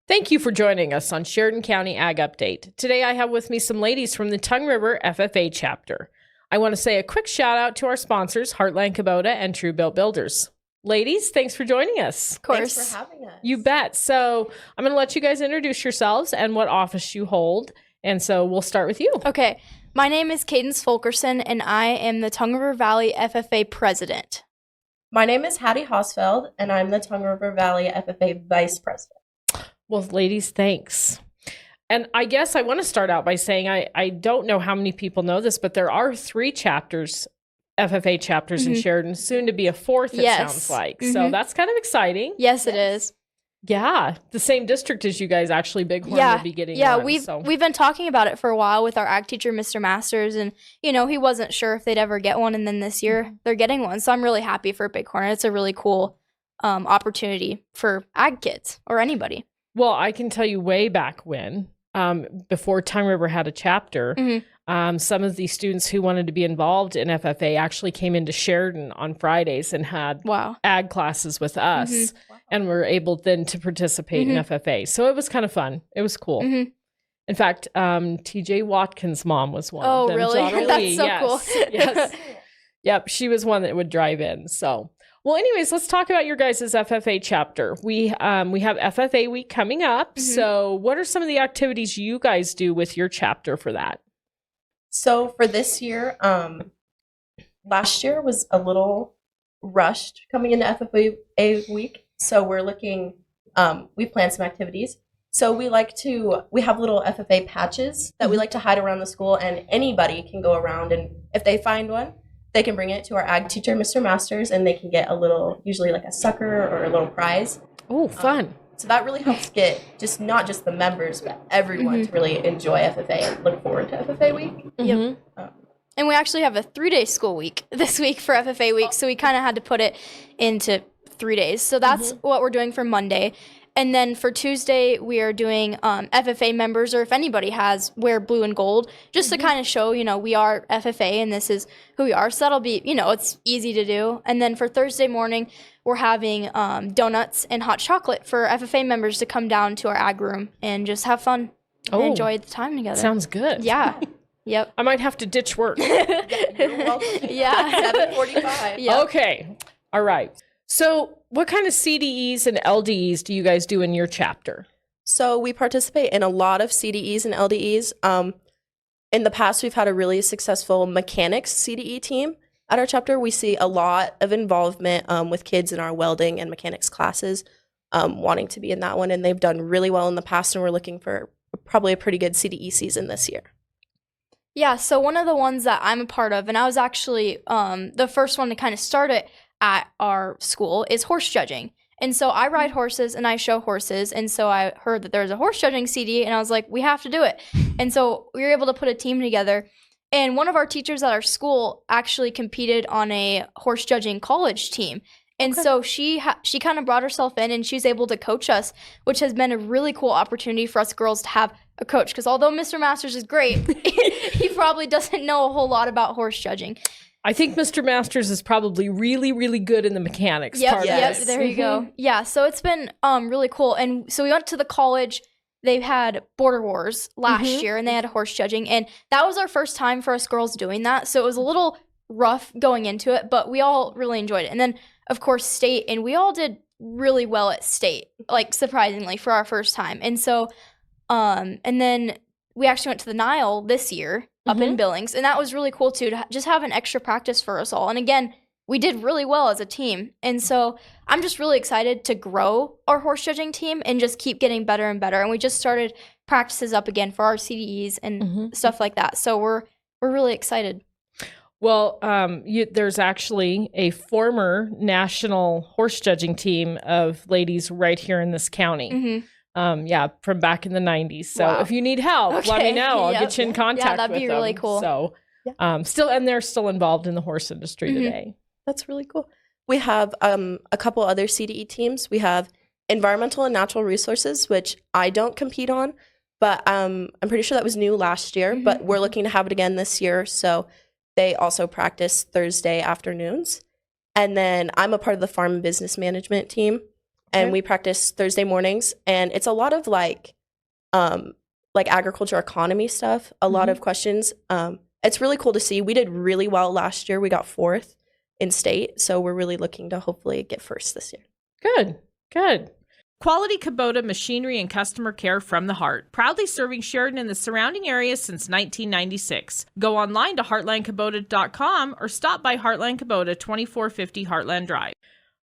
Thank you for joining us on Sheridan County Ag Update. Today I have with me some ladies from the Tongue River FFA chapter. I want to say a quick shout out to our sponsors, Heartland Kubota and True Built Builders. Ladies, thanks for joining us. Of course. Thanks for having us. You bet. So I'm going to let you guys introduce yourselves and what office you hold. And so we'll start with you. Okay. My name is Kaydence Fulkerson, and I am the Tongue River Valley FFA president. My name is Hattie Hossfeld, and I'm the Tongue River Valley FFA vice president. Well, ladies, thanks. And I guess I want to start out by saying I don't know how many people know this, but there are 3 chapters, FFA chapters in Sheridan, soon to be a 4th, it sounds like. So that's kind of exciting. Yes, it is. Yeah, the same district as you guys, actually. Bighorn will be getting one. We've been talking about it for a while with our ag teacher, Mr. Masters, and he wasn't sure if they'd ever get one, and then this year they're getting one. So I'm really happy for Bighorn. It's a really cool opportunity for ag kids or anybody. Well, I can tell you way back when, before Tongue River had a chapter, some of the students who wanted to be involved in FFA actually came into Sheridan on Fridays and had ag classes with us and were able then to participate in FFA. So it was kind of fun. It was cool. In fact, TJ Watkins' mom was one of them. Oh, really? Donna That's Lee, so yes, cool. Yes. Yep, she was one that would drive in. So, well, anyways, let's talk about your guys' FFA chapter. We have FFA week coming up. So what are some of the activities you guys do with your chapter for that? So for this year, last year was a little rushed coming into FFA week. So we're looking, we planned some activities. So we have little FFA patches that we like to hide around the school, and anybody can go around, and if they find one, they can bring it to our ag teacher, Mr. Masters, and they can get a little, usually like a sucker or a little prize. Oh, fun. So that really helps get not just the members, but everyone to really enjoy FFA and look forward to FFA week. Yep. And we actually have a 3-day school week this week for FFA week, so we kind of had to put it into 3 days. So that's what we're doing for Monday. And then for Tuesday, we are doing FFA members, or if anybody has, wear blue and gold, just to kind of show, we are FFA and this is who we are. So that'll be, it's easy to do. And then for Thursday morning, we're having donuts and hot chocolate for FFA members to come down to our ag room and just have fun and enjoy the time together. Sounds good. Yeah. Yep. I might have to ditch work. You're welcome. Yeah. 7:45. Yep. Okay. All right. So what kind of CDEs and LDEs do you guys do in your chapter? So we participate in a lot of CDEs and LDEs. In the past, we've had a really successful mechanics CDE team at our chapter. We see a lot of involvement with kids in our welding and mechanics classes wanting to be in that one, and they've done really well in the past, and we're looking for probably a pretty good CDE season this year. Yeah, so one of the ones that I'm a part of, and I was actually the first one to kind of start it at our school, is horse judging. And so I ride horses and I show horses. And so I heard that there's a horse judging CD, and I was like, we have to do it. And so we were able to put a team together. And one of our teachers at our school actually competed on a horse judging college team. And so she kind of brought herself in, and she's able to coach us, which has been a really cool opportunity for us girls to have a coach. Because although Mr. Masters is great, he probably doesn't know a whole lot about horse judging. I think Mr. Masters is probably really, really good in the mechanics part of Yep, this. there you go. Yeah, so it's been really cool. And so we went to the college. They had Border Wars last year, and they had horse judging. And that was our first time for us girls doing that. So it was a little rough going into it, but we all really enjoyed it. And then, of course, state. And we all did really well at state, like surprisingly, for our first time. And so, and then we actually went to the Nile this year up in Billings, and that was really cool too, to just have an extra practice for us all. And again, we did really well as a team, and so I'm just really excited to grow our horse judging team and just keep getting better and better. And we just started practices up again for our CDEs and stuff like that, so we're really excited. Well, there's actually a former national horse judging team of ladies right here in this county. From back in the 90s. So if you need help, let me know. I'll get you in contact with them. Yeah, that'd be really cool. So they're still involved in the horse industry today. That's really cool. We have a couple other CDE teams. We have environmental and natural resources, which I don't compete on, but I'm pretty sure that was new last year, but we're looking to have it again this year. So they also practice Thursday afternoons. And then I'm a part of the farm and business management team. and we practice Thursday mornings, and it's a lot of like agriculture economy stuff, a lot of questions. It's really cool to see. We did really well last year. We got 4th in state, so we're really looking to hopefully get 1st this year. Good. Quality Kubota machinery and customer care from the heart. Proudly serving Sheridan and the surrounding areas since 1996. Go online to heartlandkubota.com or stop by Heartland Kubota, 2450 Heartland Drive.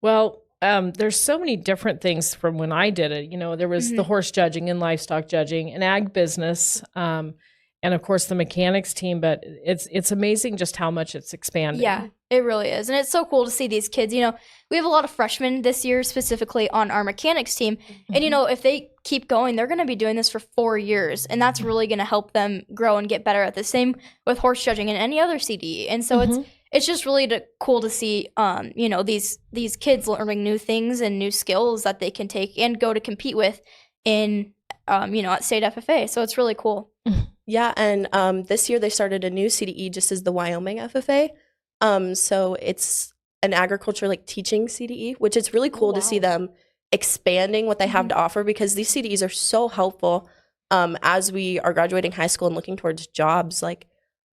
Well, there's so many different things from when I did it. You know, there was the horse judging and livestock judging and ag business, and of course the mechanics team. But it's amazing just how much it's expanded. Yeah, it really is. And it's so cool to see these kids. You know, we have a lot of freshmen this year specifically on our mechanics team. And, you know, if they keep going, they're going to be doing this for 4 years. And that's really going to help them grow and get better at the same with horse judging and any other CDE. And so it's just really cool to see, you know, these kids learning new things and new skills that they can take and go to compete with in, you know, at state FFA. So it's really cool. Yeah, and this year they started a new CDE just as the Wyoming FFA. So it's an agriculture like teaching CDE, which is really cool to see them expanding what they have to offer, because these CDEs are so helpful as we are graduating high school and looking towards jobs. Like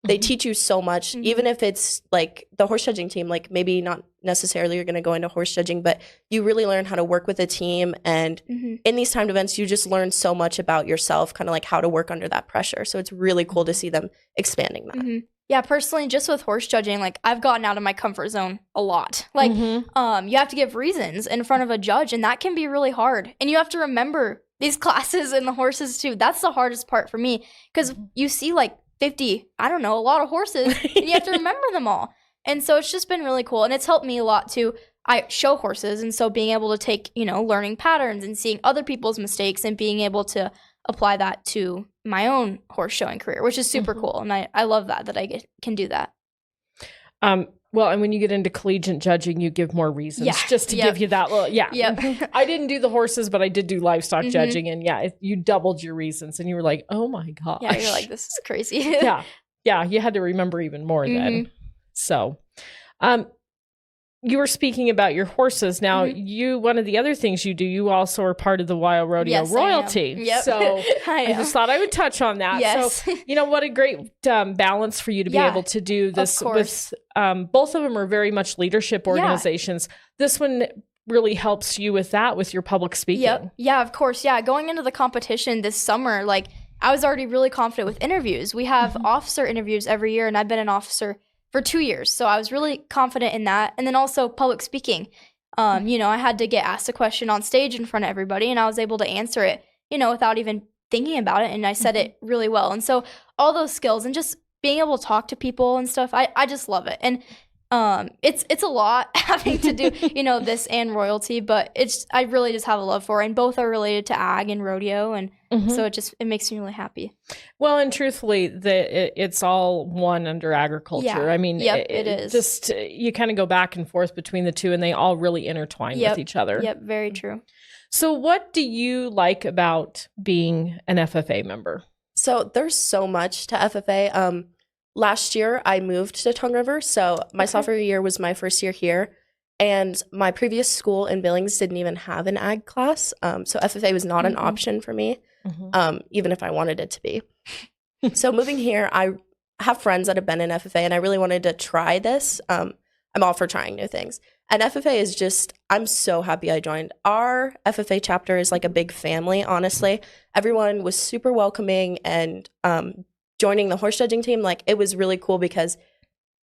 they teach you so much, even if it's like the horse judging team, like maybe not necessarily you're going to go into horse judging, but you really learn how to work with a team. And in these timed events, you just learn so much about yourself, kind of like how to work under that pressure. So it's really cool to see them expanding that. Yeah, personally, just with horse judging, like I've gotten out of my comfort zone a lot. Like, you have to give reasons in front of a judge, and that can be really hard. And you have to remember these classes and the horses too. That's the hardest part for me, because you see like 50, I don't know, a lot of horses, and you have to remember them all. And so it's just been really cool, and it's helped me a lot too. I show horses, and so being able to take, you know, learning patterns and seeing other people's mistakes and being able to apply that to my own horse showing career, which is super cool. And I love that I can do that. Well, and when you get into collegiate judging, you give more reasons just to give you that little, I didn't do the horses, but I did do livestock judging. And you doubled your reasons, and you were like, oh my gosh. Yeah, you're like, this is crazy. Yeah, you had to remember even more then. So, you were speaking about your horses. Now, one of the other things you do, you also are part of the Wild Rodeo royalty. Yep. So I just thought I would touch on that. Yes. So, you know, what a great balance for you to be able to do this with, both of them are very much leadership organizations. This one really helps you with that, with your public speaking. Yep. Yeah, of course. Yeah. Going into the competition this summer, like I was already really confident with interviews. We have officer interviews every year, and I've been an officer for 2 years. So I was really confident in that. And then also public speaking. You know, I had to get asked a question on stage in front of everybody, and I was able to answer it, you know, without even thinking about it. And I said it really well. And so all those skills and just being able to talk to people and stuff, I just love it. And it's a lot having to do, you know, this and royalty, but I really just have a love for it. And both are related to ag and rodeo. And so it makes me really happy. Well, and truthfully, it's all one under agriculture. Yeah. I mean, it is. Just you kind of go back and forth between the two, and they all really intertwine with each other. Yep, very true. So what do you like about being an FFA member? So there's so much to FFA. Last year, I moved to Tongue River, so my sophomore year was my first year here, and my previous school in Billings didn't even have an ag class, so FFA was not an option for me, even if I wanted it to be. So moving here, I have friends that have been in FFA, and I really wanted to try this. I'm all for trying new things. And FFA is just, I'm so happy I joined. Our FFA chapter is like a big family, honestly. Everyone was super welcoming, and joining the horse judging team, like it was really cool because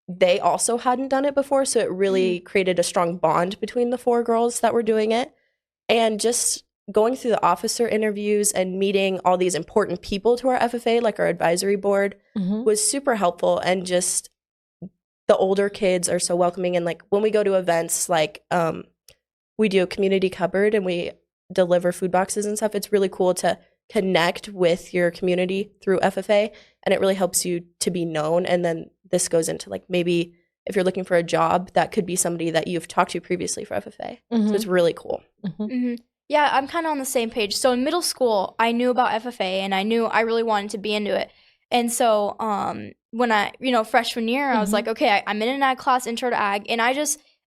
they also hadn't done it before. So it really created a strong bond between the 4 girls that were doing it. And just going through the officer interviews and meeting all these important people to our FFA, like our advisory board, was super helpful. And just the older kids are so welcoming. And like when we go to events, like we do a community cupboard and we deliver food boxes and stuff, it's really cool to connect with your community through FFA, and it really helps you to be known. And then this goes into like maybe if you're looking for a job, that could be somebody that you've talked to previously for FFA. So it's really cool. Yeah, I'm kind of on the same page. So in middle school, I knew about FFA, and I knew I really wanted to be into it. And so when I, freshman year, I was like, okay, I'm in an ag class, intro to ag, and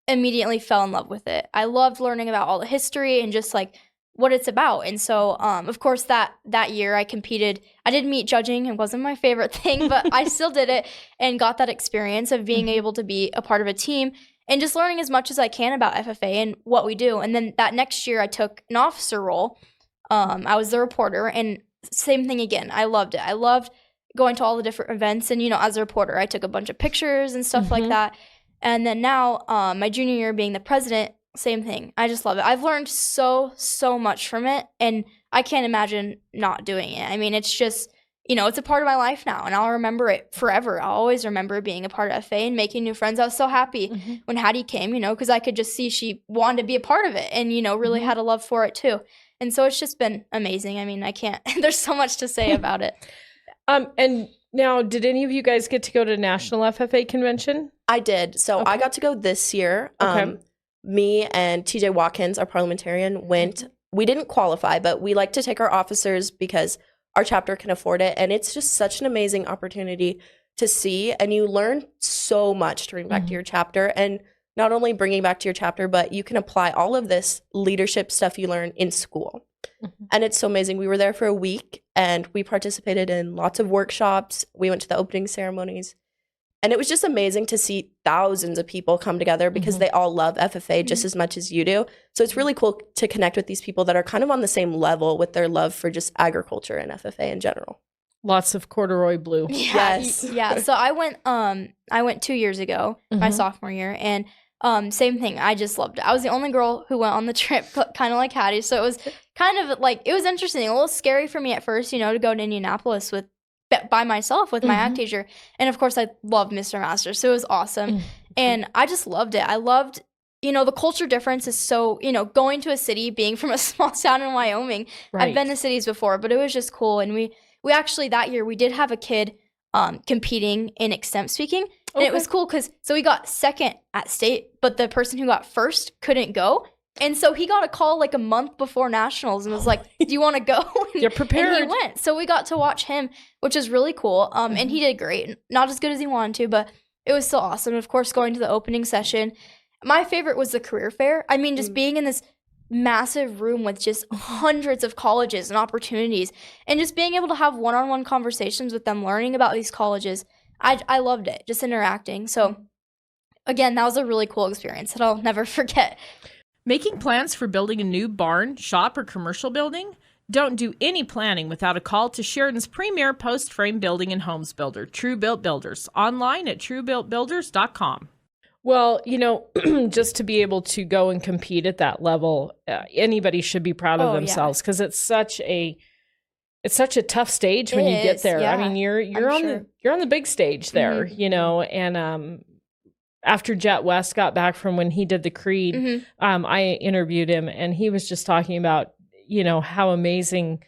immediately fell in love with it. I loved learning about all the history and just like what it's about. And so, of course, that year I competed. I did meet judging. It wasn't my favorite thing, but I still did it and got that experience of being able to be a part of a team and just learning as much as I can about FFA and what we do. And then that next year I took an officer role. I was the reporter, and same thing again. I loved it. I loved going to all the different events. And, as a reporter, I took a bunch of pictures and stuff like that. And then now, my junior year being the president, same thing. I just love it. I've learned so much from it, and I can't imagine not doing it. I mean, it's just, it's a part of my life now, and I'll remember it forever. I'll always remember being a part of FA and making new friends. I was so happy when Hattie came, because I could just see she wanted to be a part of it and, really had a love for it too. And so it's just been amazing. I mean, I can't, there's so much to say about it. And now, did any of you guys get to go to National FFA Convention? I did. So I got to go this year. Okay. Me and TJ Watkins, our parliamentarian, went. We didn't qualify, but we like to take our officers because our chapter can afford it. And it's just such an amazing opportunity to see. And you learn so much to bring back to your chapter. And not only bringing back to your chapter, but you can apply all of this leadership stuff you learn in school. And it's so amazing. We were there for a week and we participated in lots of workshops. We went to the opening ceremonies. And it was just amazing to see thousands of people come together because they all love FFA just as much as you do. So it's really cool to connect with these people that are kind of on the same level with their love for just agriculture and FFA in general. Lots of corduroy blue. Yes. Yeah. So I went 2 years ago, my sophomore year, and same thing. I just loved it. I was the only girl who went on the trip, kind of like Hattie. So it was kind of like, it was interesting, a little scary for me at first, to go to Indianapolis by myself with my ag teacher. And of course I loved Mr. Masters. So it was awesome. And I just loved it. I loved, the culture difference is so, going to a city, being from a small town in Wyoming. Right. I've been to cities before, but it was just cool. And we actually that year we did have a kid competing in extemp speaking. And it was cool because we got second at state, but the person who got first couldn't go. And so he got a call like a month before nationals and was like, do you want to go? You're prepared. And he went. So we got to watch him, which is really cool. And he did great. Not as good as he wanted to, but it was still awesome. Of course, going to the opening session. My favorite was the career fair. I mean, just being in this massive room with just hundreds of colleges and opportunities and just being able to have one-on-one conversations with them, learning about these colleges. I loved it, just interacting. So again, that was a really cool experience that I'll never forget. Making plans for building a new barn, shop, or commercial building? Don't do any planning without a call to Sheridan's premier post-frame building and homes builder, True Built Builders, online at truebuiltbuilders.com. Well, just to be able to go and compete at that level, anybody should be proud of themselves because it's such a tough stage when you get there. Yeah, I mean, you're on the big stage there, and after Jet West got back from when he did the Creed, I interviewed him and he was just talking about, how amazing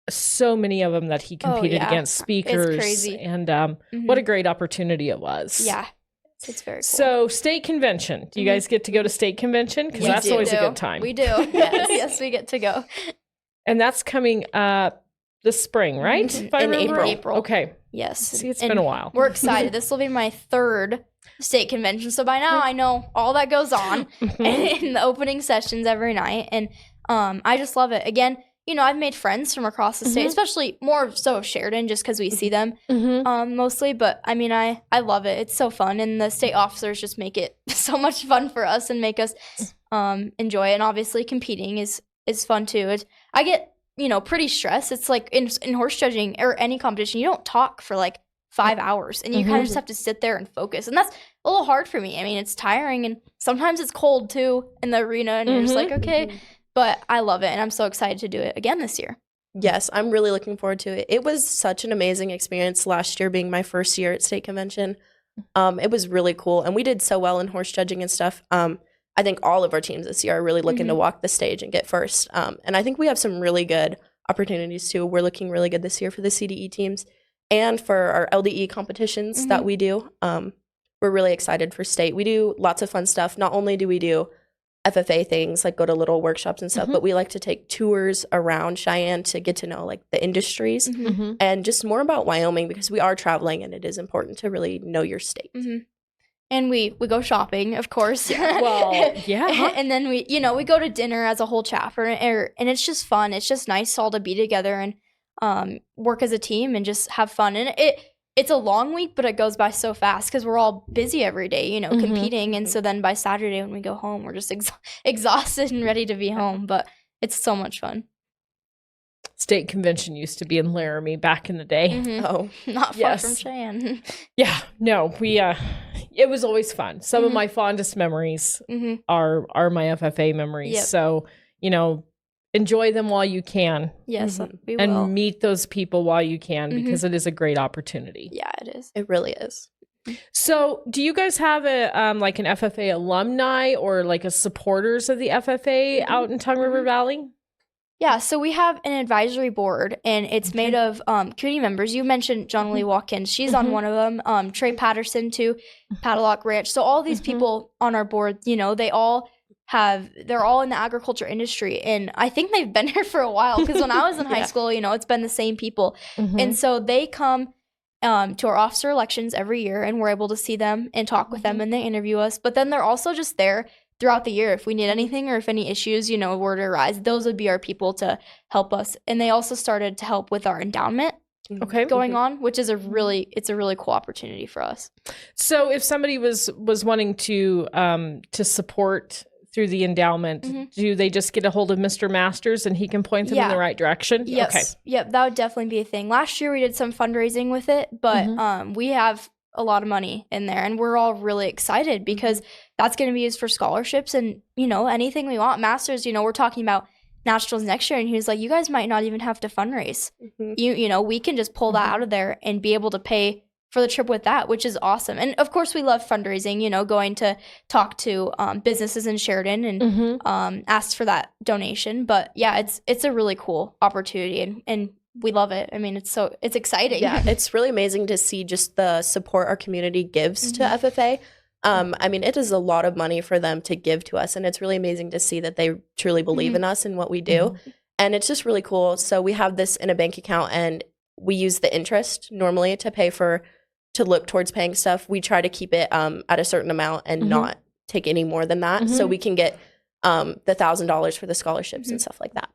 so many of them that he competed against speakers. It's crazy. And what a great opportunity it was. Yeah. It's very cool. So state convention. Do you guys get to go to state convention? Because that's always a good time. We do. Yes, we get to go. And that's coming this spring, right? In April. Okay. Yes. See, it's been a while. We're excited. This will be my third state convention. So by now I know all that goes on in the opening sessions every night. And I just love it. Again, I've made friends from across the state, especially more so Sheridan, just because we see them mostly. But I mean, I love it. It's so fun. And the state officers just make it so much fun for us and make us enjoy it. And obviously competing is fun too. I get, pretty stressed. It's like in horse judging or any competition, you don't talk for like 5 hours and you kind of just have to sit there and focus. And that's a little hard for me. I mean, it's tiring and sometimes it's cold too in the arena and you're just like, okay. But I love it, and I'm so excited to do it again this year. Yes, I'm really looking forward to it. It was such an amazing experience last year being my first year at state convention. It was really cool, and we did so well in horse judging and stuff. I think all of our teams this year are really looking to walk the stage and get first. And I think we have some really good opportunities too. We're looking really good this year for the CDE teams and for our LDE competitions that we do. We're really excited for state. We do lots of fun stuff. Not only do we do FFA things, like go to little workshops and stuff, but we like to take tours around Cheyenne to get to know like the industries and just more about Wyoming because we are traveling and it is important to really know your state. And we go shopping, of course. Well, yeah. And then we go to dinner as a whole chapter, and it's just fun. It's just nice all to be together and work as a team and just have fun. And it's a long week, but it goes by so fast because we're all busy every day, competing. And so then by Saturday when we go home, we're just exhausted and ready to be home. But it's so much fun. State convention used to be in Laramie back in the day. Mm-hmm. Oh, not far from Cheyenne. Yeah, no, it was always fun. Some of my fondest memories are my FFA memories. Yep. So, enjoy them while you can. Yes, we will. And meet those people while you can because it is a great opportunity. Yeah, it is. it really is. So, do you guys have a like an FFA alumni or like a supporters of the FFA out in Tongue River Valley? Yeah, so we have an advisory board, and it's made of community members. You mentioned John Lee Watkins. She's on one of them. Trey Patterson, too, Padlock Ranch. So all these people on our board, they're all in the agriculture industry. And I think they've been here for a while because when I was in high school, it's been the same people. And so they come to our officer elections every year, and we're able to see them and talk with them, and they interview us. But then they're also just there throughout the year. If we need anything or if any issues, were to arise, those would be our people to help us. And they also started to help with our endowment going on, which is it's a really cool opportunity for us. So if somebody was wanting to support through the endowment, do they just get a hold of Mr. Masters and he can point them in the right direction? Yes. Okay. Yep, that would definitely be a thing. Last year we did some fundraising with it, but we have a lot of money in there, and we're all really excited because that's going to be used for scholarships and anything we want. Masters, we're talking about nationals next year, and he was like, you guys might not even have to fundraise. We can just pull that out of there and be able to pay for the trip with that, which is awesome. And of course we love fundraising, going to talk to businesses in Sheridan and ask for that donation. But yeah, it's a really cool opportunity, and we love it. I mean, it's exciting. Yeah, it's really amazing to see just the support our community gives to FFA. I mean, it is a lot of money for them to give to us, and it's really amazing to see that they truly believe in us and what we do. And it's just really cool. So we have this in a bank account, and we use the interest normally to look towards paying stuff. We try to keep it at a certain amount and not take any more than that, so we can get the $1,000 for the scholarships and stuff like that.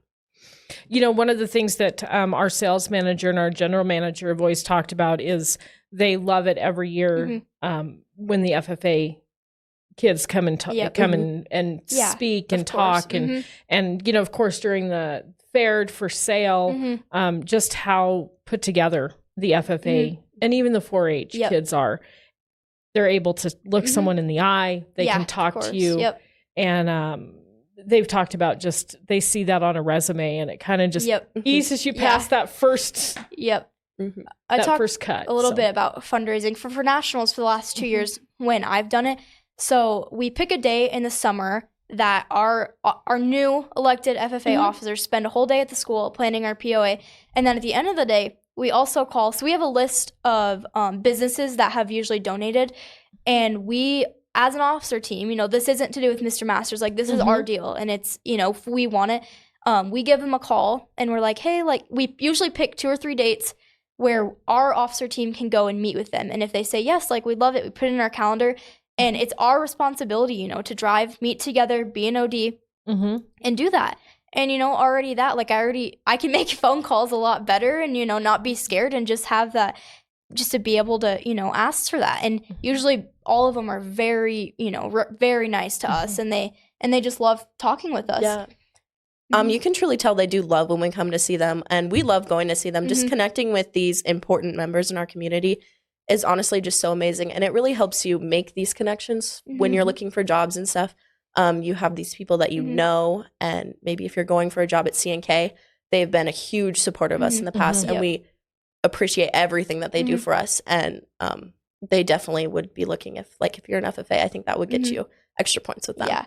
One of the things that our sales manager and our general manager have always talked about is they love it every year when the FFA kids come and speak and talk and of course during the fair for sale, just how put together the FFA and even the 4-H kids are. They're able to look someone in the eye. They can talk to you, and they've talked about just they see that on a resume, and it kind of just eases you past that first. I talked first cut a little bit about fundraising for nationals for the last 2 years when I've done it. So we pick a day in the summer that our new elected FFA officers spend a whole day at the school planning our POA, and then at the end of the day we also call. So we have a list of businesses that have usually donated, and we, as an officer team, this isn't to do with Mr. Masters. Like, this is our deal, and it's, if we want it, we give them a call, and we're like, hey, we usually pick 2 or 3 dates where our officer team can go and meet with them. And if they say yes, we'd love it, we put it in our calendar, and it's our responsibility, to drive, meet together, be an OD, and do that. And, already that, I can make phone calls a lot better and, not be scared and just have that, just to be able to, ask for that. And usually all of them are very, very nice to us, and they just love talking with us. Yeah. You can truly tell they do love when we come to see them, and we love going to see them. Just connecting with these important members in our community is honestly just so amazing, and it really helps you make these connections when you're looking for jobs and stuff. You have these people that you know, and maybe if you're going for a job at C&K, they've been a huge supporter of us in the past, and we appreciate everything that they do for us. And they definitely would be looking if you're an FFA, I think that would get you extra points with them. Yeah.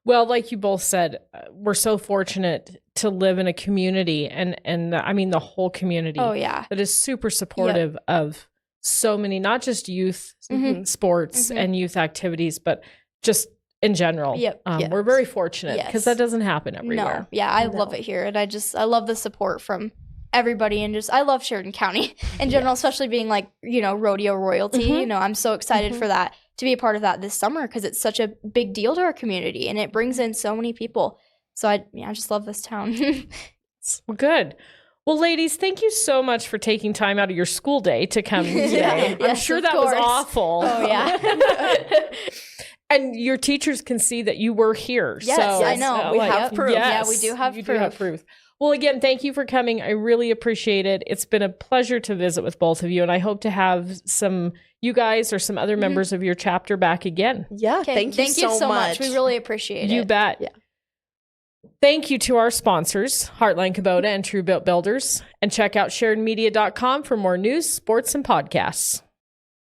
Well, like you both said, we're so fortunate to live in a community, and I mean the whole community. Oh yeah, that is super supportive of so many, not just youth sports and youth activities, but just in general. We're very fortunate because that doesn't happen everywhere. No. Yeah, I love it here, and I love the support from everybody, and I love Sheridan County in general, especially being rodeo royalty. I'm so excited for that to be a part of that this summer because it's such a big deal to our community and it brings in so many people. So I just love this town. Well, good. Well, ladies, thank you so much for taking time out of your school day to come today. I'm sure that was awful. Oh, yeah. And your teachers can see that you were here. Yes, so, I know. We have proof. Yeah, we do have proof. Well, again, thank you for coming. I really appreciate it. It's been a pleasure to visit with both of you, and I hope to have you guys or some other members of your chapter back again. Yeah, Thank you so much. We really appreciate it. You bet. Yeah. Thank you to our sponsors, Heartline Kubota and True Built Builders, and check out SheridanMedia.com for more news, sports, and podcasts.